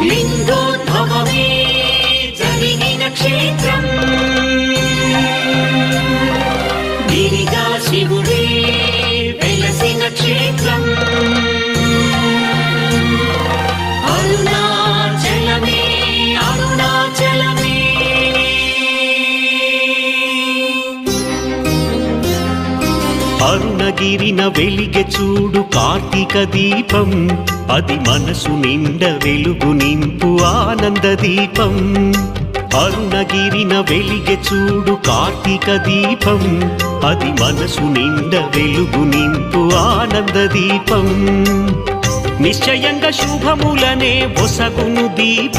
లింగోద్భవమే జరిగిన క్షేత్రం, గిరిగా శివుడే వెలసిన క్షేత్రం. అరుణాచలమే అరుణాచలమే. అరుణగిరిన వెలిగె చూడు కార్తీక దీపం, అది మనసు నిండ వెలుగు నింపు ఆనంద దీపం. అరుణగిరిన వెలిగె చూడు కార్తీక దీపం, అది మనసు నిండ వెలుగు నింపు ఆనంద దీపం. నిశ్చయంగా శుభములనే ఒసగును దీపం.